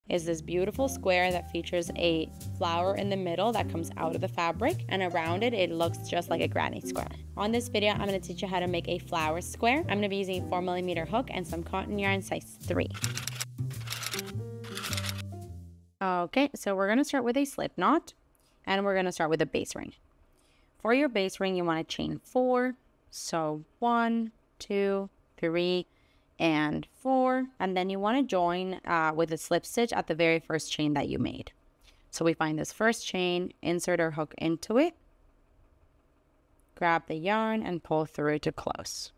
is this beautiful square that features a flower in the middle that comes out of the fabric, and around it, it looks just like a granny square. On this video, I'm going to teach you how to make a flower square. I'm going to be using a 4mm hook and some cotton yarn size 3. Okay, so we're going to start with a slip knot, and we're going to start with a base ring. For your base ring, you want to chain 4. So 1, 2, 3, and 4. And then you want to join with a slip stitch at the very first chain that you made. So we find this first chain, insert our hook into it, grab the yarn, and pull through to close.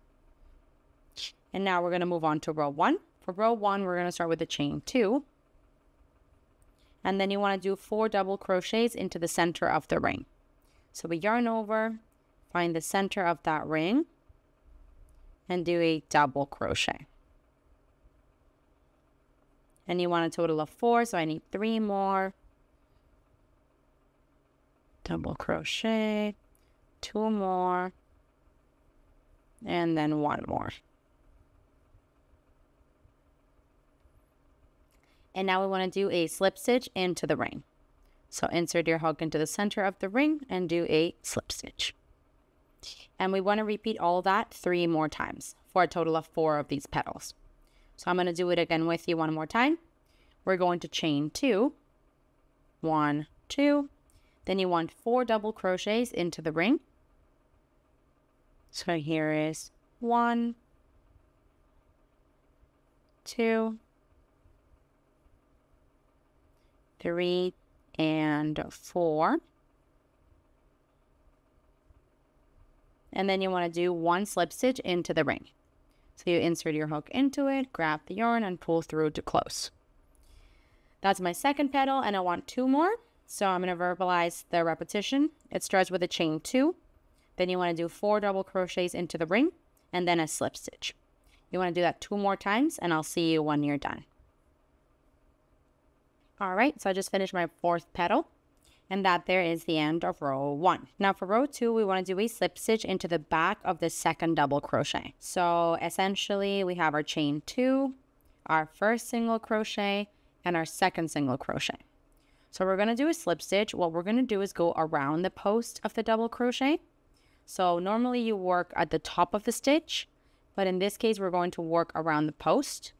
And now we're going to move on to row 1. For row 1, we're going to start with a chain 2. And then you want to do 4 double crochets into the center of the ring. So we yarn over, find the center of that ring, and do a double crochet. And you want a total of 4, so I need 3 more. Double crochet, 2 more, and then 1 more. And now we want to do a slip stitch into the ring. So insert your hook into the center of the ring and do a slip stitch. And we want to repeat all that 3 more times for a total of 4 of these petals. So I'm going to do it again with you one more time. We're going to chain 2, 1, 2. Then you want 4 double crochets into the ring. So here is 1, 2, 3, and 4. And then you want to do 1 slip stitch into the ring. So you insert your hook into it, grab the yarn, and pull through to close. That's my second petal, and I want 2 more. So I'm going to verbalize the repetition. It starts with a chain 2. Then you want to do 4 double crochets into the ring, and then a slip stitch. You want to do that 2 more times, and I'll see you when you're done. All right, so I just finished my 4th petal, and that there is the end of row 1. Now for row 2, we want to do a slip stitch into the back of the second double crochet. So essentially, we have our chain 2, our first single crochet, and our second single crochet. So we're going to do a slip stitch. What we're going to do is go around the post of the double crochet. So normally you work at the top of the stitch, but in this case, we're going to work around the post,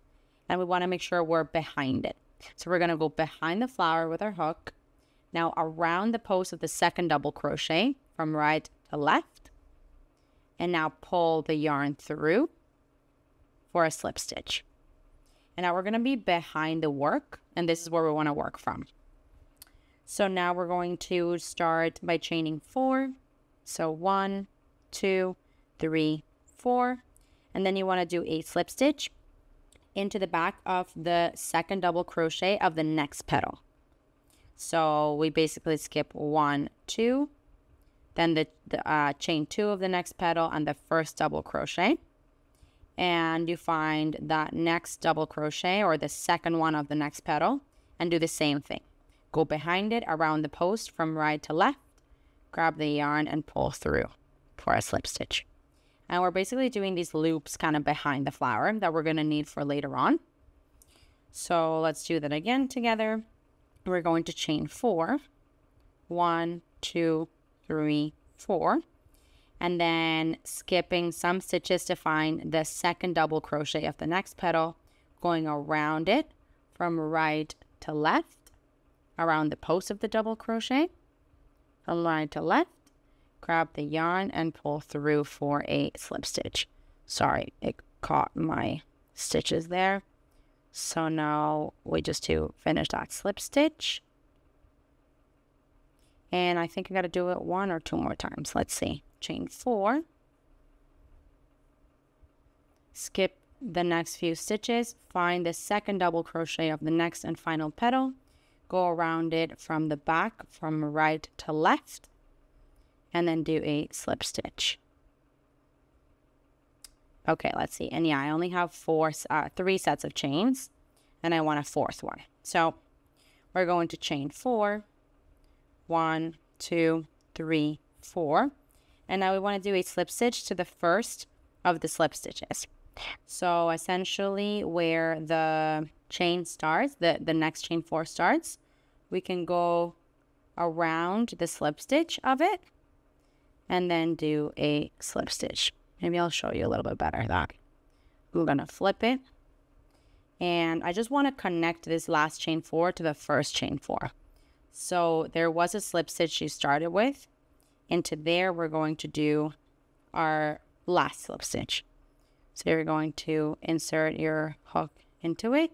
and we want to make sure we're behind it. So we're going to go behind the flower with our hook. Now around the post of the second double crochet from right to left. And now pull the yarn through for a slip stitch. And now we're going to be behind the work, and this is where we want to work from. So now we're going to start by chaining 4. So 1, 2, 3, 4. And then you want to do a slip stitch into the back of the second double crochet of the next petal. So we basically skip 1, 2, then the chain 2 of the next petal and the first double crochet, and you find that next double crochet or the second one of the next petal and do the same thing. Go behind it around the post from right to left, grab the yarn and pull through for a slip stitch. And we're basically doing these loops kind of behind the flower that we're going to need for later on. So let's do that again together. We're going to chain 4. 1, 2, 3, 4. And then skipping some stitches to find the second double crochet of the next petal, going around it from right to left, around the post of the double crochet, from right to left. Grab the yarn and pull through for a slip stitch. Sorry, it caught my stitches there. So now we just to finish that slip stitch. And I think I got to do it 1 or 2 more times. Let's see. Chain 4. Skip the next few stitches. Find the second double crochet of the next and final petal. Go around it from the back, from right to left. And then do a slip stitch. Okay, let's see. And yeah, I only have 3 sets of chains, and I want a 4th one. So we're going to chain 4. 1, 2, 3, 4. And now we want to do a slip stitch to the first of the slip stitches. So essentially where the chain starts, the next chain 4 starts, we can go around the slip stitch of it and then do a slip stitch. Maybe I'll show you a little bit better that. We're gonna flip it, and I just want to connect this last chain 4 to the first chain 4. So there was a slip stitch you started with. Into there we're going to do our last slip stitch. So you're going to insert your hook into it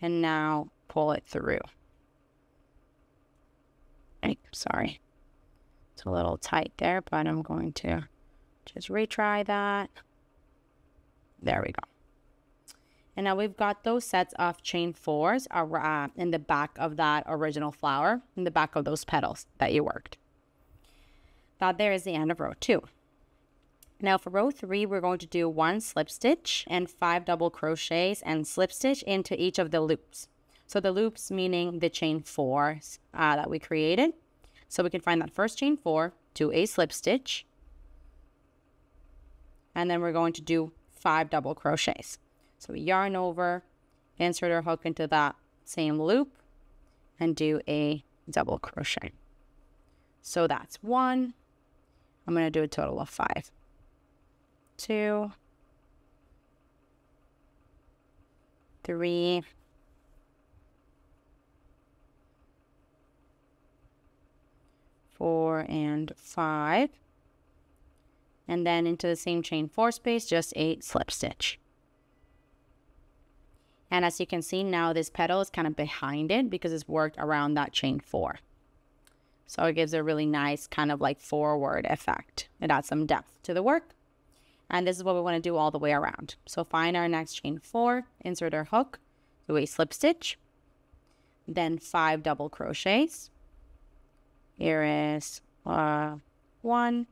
and now pull it through. Sorry, it's a little tight there, but I'm going to just retry that. There we go. And now we've got those sets of chain 4s in the back of that original flower, in the back of those petals that you worked. That there is the end of row 2. Now for row 3, we're going to do 1 slip stitch and 5 double crochets and slip stitch into each of the loops. So the loops meaning the chain 4s that we created. So we can find that first chain 4, do a slip stitch, and then we're going to do 5 double crochets. So we yarn over, insert our hook into that same loop, and do a double crochet. So that's 1. I'm going to do a total of 5. 2, 3, 4, and 5. And then into the same chain 4 space, just a slip stitch. And as you can see now, this petal is kind of behind it because it's worked around that chain 4. So it gives a really nice kind of like forward effect. It adds some depth to the work. And this is what we want to do all the way around. So find our next chain 4, insert our hook, do a slip stitch, then 5 double crochets. Here is 1,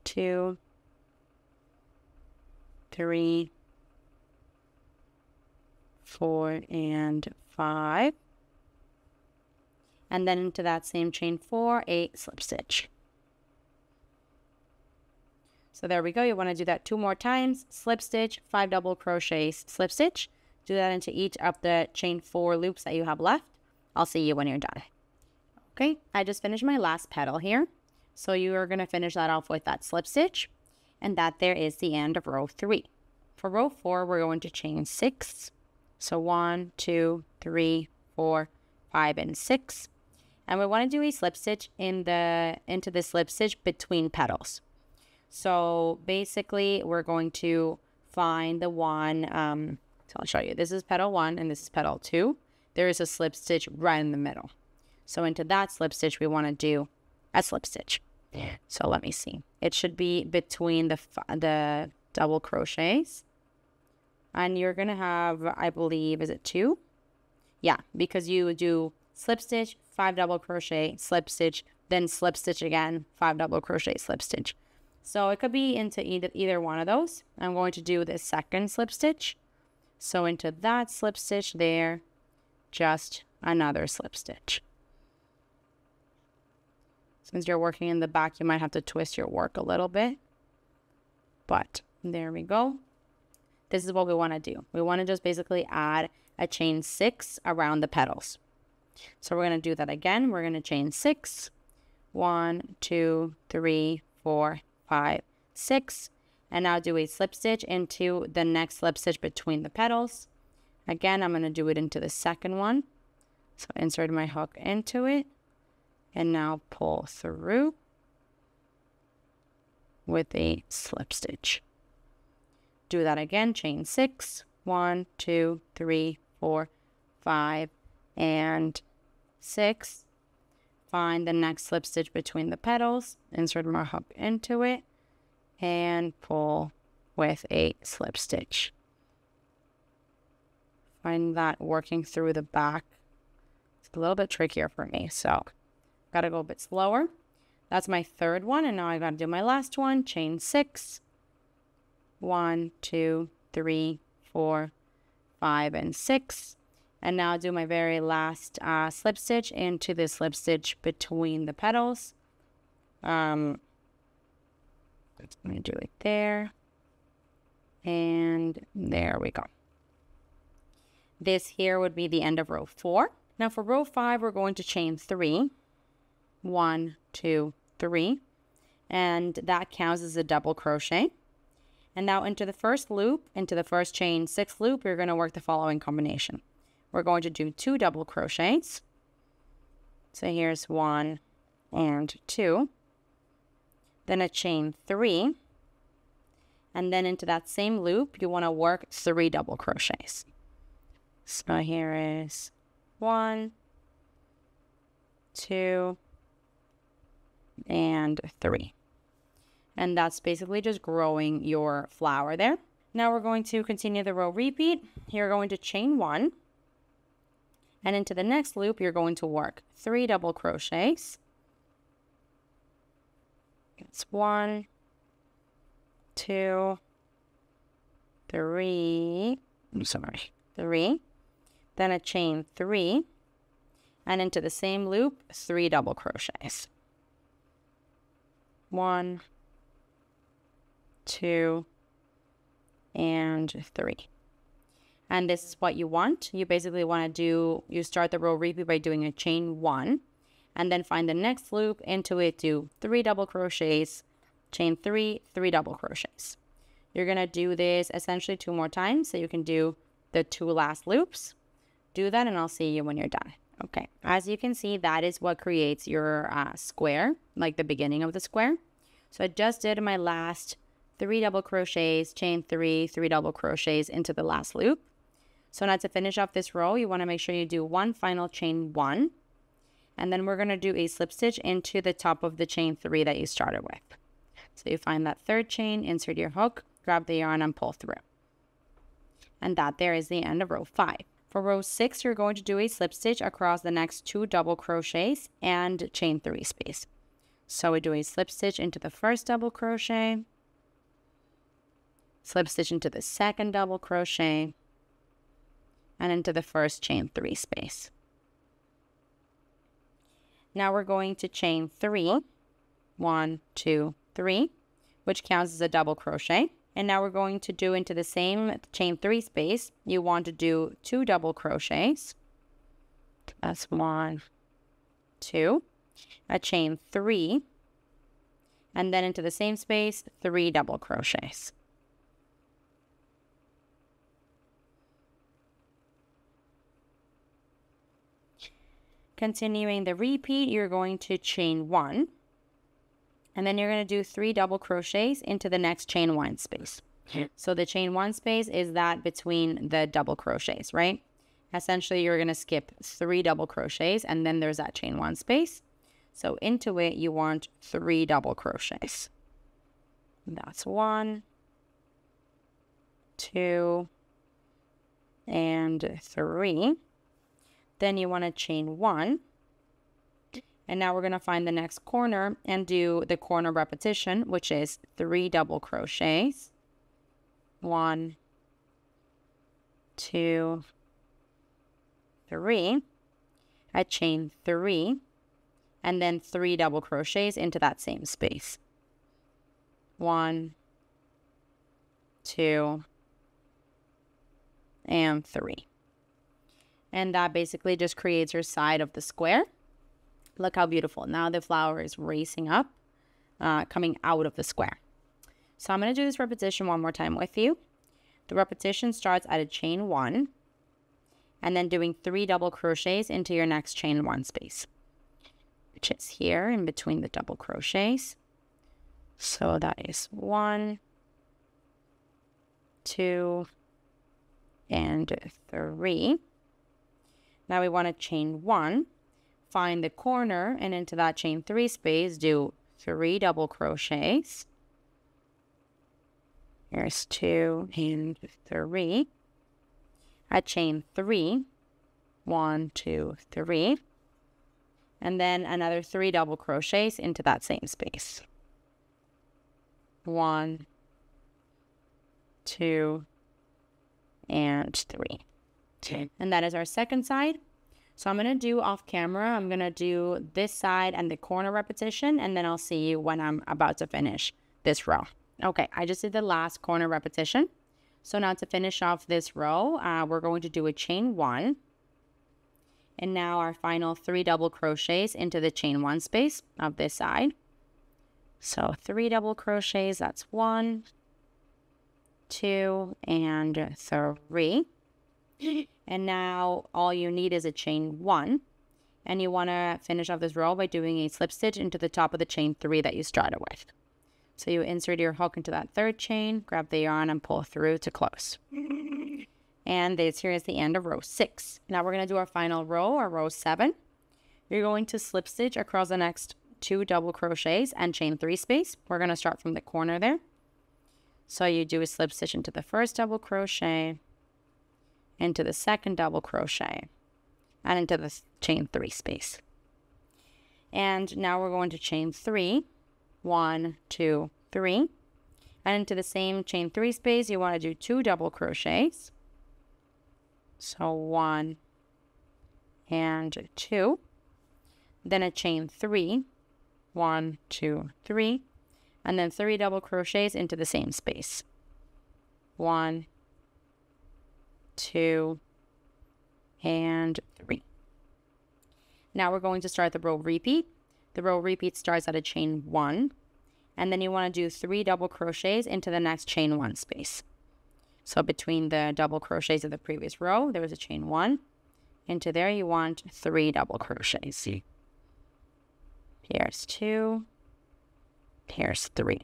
2, 3, 4, and 5. And then into that same chain 4, a slip stitch. So there we go. You want to do that 2 more times. Slip stitch, 5 double crochets, slip stitch. Do that into each of the chain 4 loops that you have left. I'll see you when you're done. Okay, I just finished my last petal here. So you are going to finish that off with that slip stitch. And that there is the end of row 3. For row 4, we're going to chain 6. So 1, 2, 3, 4, 5, and 6. And we want to do a slip stitch into the slip stitch between petals. So basically, we're going to find the one, so I'll show you. This is petal 1 and this is petal 2. There is a slip stitch right in the middle. So into that slip stitch, we want to do a slip stitch. So let me see. It should be between the double crochets. And you're going to have, I believe, is it 2? Yeah, because you do slip stitch, 5 double crochet, slip stitch, then slip stitch again, 5 double crochet, slip stitch. So it could be into either one of those. I'm going to do the second slip stitch. So into that slip stitch there, just another slip stitch. Since you're working in the back, you might have to twist your work a little bit. But there we go. This is what we want to do. We want to just basically add a chain 6 around the petals. So we're going to do that again. We're going to chain 6. 1, 2, 3, 4, 5, 6. And now do a slip stitch into the next slip stitch between the petals. Again, I'm going to do it into the second one. So insert my hook into it. And now pull through with a slip stitch. Do that again, chain 6. 1, 2, 3, 4, 5, and 6. Find the next slip stitch between the petals, insert my hook into it, and pull with a slip stitch. Find that working through the back. It's a little bit trickier for me, so gotta go a bit slower. That's my third one, and now I gotta do my last one. Chain 6. 1, 2, 3, 4, 5, and 6. And now do my very last slip stitch into the slip stitch between the petals. I'm going to do it there. And there we go. This here would be the end of row 4. Now for row 5, we're going to chain 3. 1, 2, 3. And that counts as a double crochet. And now into the first loop, into the first chain 6 loop, you're going to work the following combination. We're going to do 2 double crochets. So here's 1 and 2. Then a chain 3. And then into that same loop, you want to work 3 double crochets. So here is 1, 2, and 3. And that's basically just growing your flower there. Now we're going to continue the row repeat. You're going to chain 1. And into the next loop, you're going to work 3 double crochets. It's 1, 2, 3. I'm sorry. 3. Then a chain 3. And into the same loop, 3 double crochets. 1, 2, and 3. And this is what you want. You basically want to do, you start the row repeat by doing a chain 1, and then find the next loop, into it do 3 double crochets, chain 3, 3 double crochets. You're going to do this essentially 2 more times, so you can do the 2 last loops. Do that and I'll see you when you're done. Okay, as you can see, that is what creates your square, like the beginning of the square. So I just did my last 3 double crochets, chain 3, 3 double crochets into the last loop. So now to finish off this row, you want to make sure you do 1 final chain 1, and then we're going to do a slip stitch into the top of the chain 3 that you started with. So you find that 3rd chain, insert your hook, grab the yarn and pull through. And that there is the end of row 5. For row 6, you're going to do a slip stitch across the next 2 double crochets and chain 3 space. So we do a slip stitch into the first double crochet, slip stitch into the second double crochet, and into the first chain 3 space. Now we're going to chain 3, 1, 2, 3, which counts as a double crochet. And now we're going to do into the same chain 3 space, you want to do 2 double crochets. That's 1, 2, a chain 3, and then into the same space, 3 double crochets. Continuing the repeat, you're going to chain 1. And then you're going to do 3 double crochets into the next chain 1 space. So the chain 1 space is that between the double crochets, right? Essentially, you're going to skip 3 double crochets, and then there's that chain 1 space. So into it, you want 3 double crochets. That's 1, 2, and 3. Then you want to chain 1. And now we're going to find the next corner and do the corner repetition, which is 3 double crochets. 1, 2, 3. A chain 3. And then 3 double crochets into that same space. 1, 2, and 3. And that basically just creates your side of the square. Look how beautiful. Now the flower is racing up, coming out of the square. So I'm going to do this repetition one more time with you. The repetition starts at a chain 1, and then doing 3 double crochets into your next chain 1 space, which is here in between the double crochets. So that is 1, 2, and 3. Now we want to chain 1. Find the corner, and into that chain 3 space, do 3 double crochets. Here's 2 and 3. A chain 3. 1, 2, 3. And then another 3 double crochets into that same space. 1, 2, and 3. And that is our second side. So I'm going to do off camera, I'm going to do this side and the corner repetition, and then I'll see you when I'm about to finish this row. Okay, I just did the last corner repetition. So now to finish off this row, we're going to do a chain 1. And now our final 3 double crochets into the chain 1 space of this side. So 3 double crochets, that's 1, 2, and 3. And now all you need is a chain 1. And you want to finish off this row by doing a slip stitch into the top of the chain 3 that you started with. So you insert your hook into that 3rd chain, grab the yarn, and pull through to close. And this here is the end of row 6. Now we're going to do our final row, or row 7. You're going to slip stitch across the next 2 double crochets and chain 3 space. We're going to start from the corner there. So you do a slip stitch into the 1st double crochet, into the 2nd double crochet, and into the chain 3 space. And now we're going to chain 3. 1, 2, 3, and into the same chain 3 space you want to do 2 double crochets. So 1 and 2, then a chain 3, 1, 2, 3, and then 3 double crochets into the same space. 1, 2, and 3. Now we're going to start the row repeat. The row repeat starts at a chain 1, and then you want to do 3 double crochets into the next chain 1 space. So between the double crochets of the previous row, there was a chain 1. Into there, you want 3 double crochets. Here's 2. Here's 3.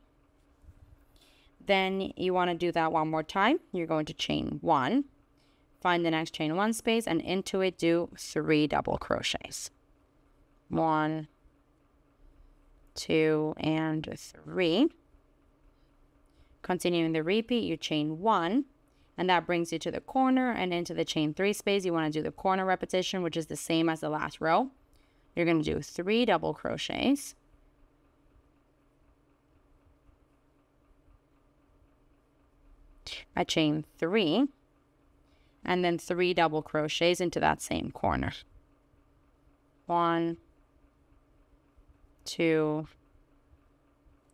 Then you want to do that one more time. You're going to chain 1, find the next chain 1 space, and into it do 3 double crochets. 1, 2, and 3. Continuing the repeat, you chain 1, and that brings you to the corner, and into the chain 3 space you want to do the corner repetition, which is the same as the last row. You're going to do 3 double crochets, a chain 3, and then 3 double crochets into that same corner. 1, 2,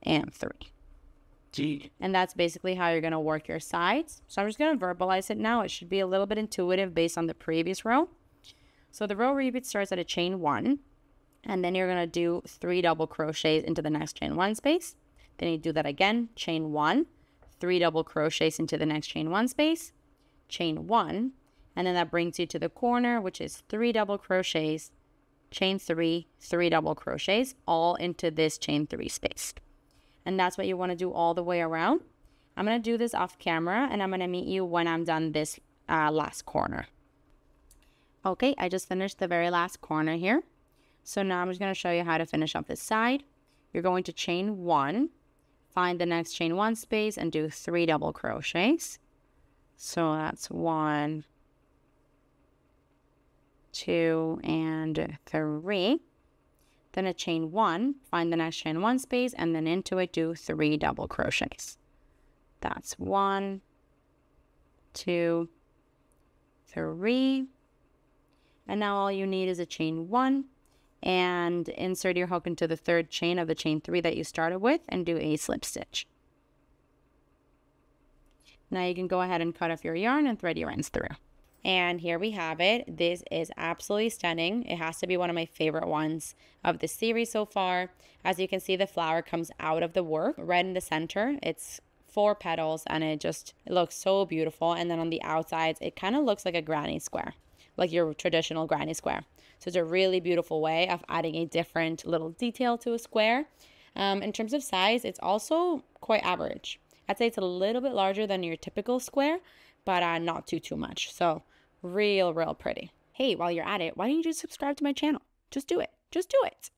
and 3. And that's basically how you're going to work your sides. So I'm just going to verbalize it now. It should be a little bit intuitive based on the previous row. So the row repeat starts at a chain 1, and then you're going to do 3 double crochets into the next chain 1 space. Then you do that again, chain 1, 3 double crochets into the next chain 1 space, chain 1, and then that brings you to the corner, which is 3 double crochets, chain 3, 3 double crochets, all into this chain 3 space. And that's what you want to do all the way around. I'm going to do this off camera, and I'm going to meet you when I'm done this last corner. Okay, I just finished the very last corner here. So now I'm just going to show you how to finish up this side. You're going to chain 1, find the next chain 1 space, and do 3 double crochets. So that's 1, 2, and 3. Then a chain 1, find the next chain 1 space, and then into it do 3 double crochets. That's 1, 2, 3. And now all you need is a chain 1, and insert your hook into the 3rd chain of the chain 3 that you started with, and do a slip stitch. Now you can go ahead and cut off your yarn and thread your ends through. And here we have it. This is absolutely stunning. It has to be one of my favorite ones of the series so far. As you can see, the flower comes out of the work right in the center. It's 4 petals, and it looks so beautiful. And then on the outsides, it kind of looks like a granny square, like your traditional granny square. So it's a really beautiful way of adding a different little detail to a square. In terms of size, it's also quite average. I'd say it's a little bit larger than your typical square, but not too much. So real pretty. Hey, while you're at it, why don't you just subscribe to my channel? Just do it. Just do it.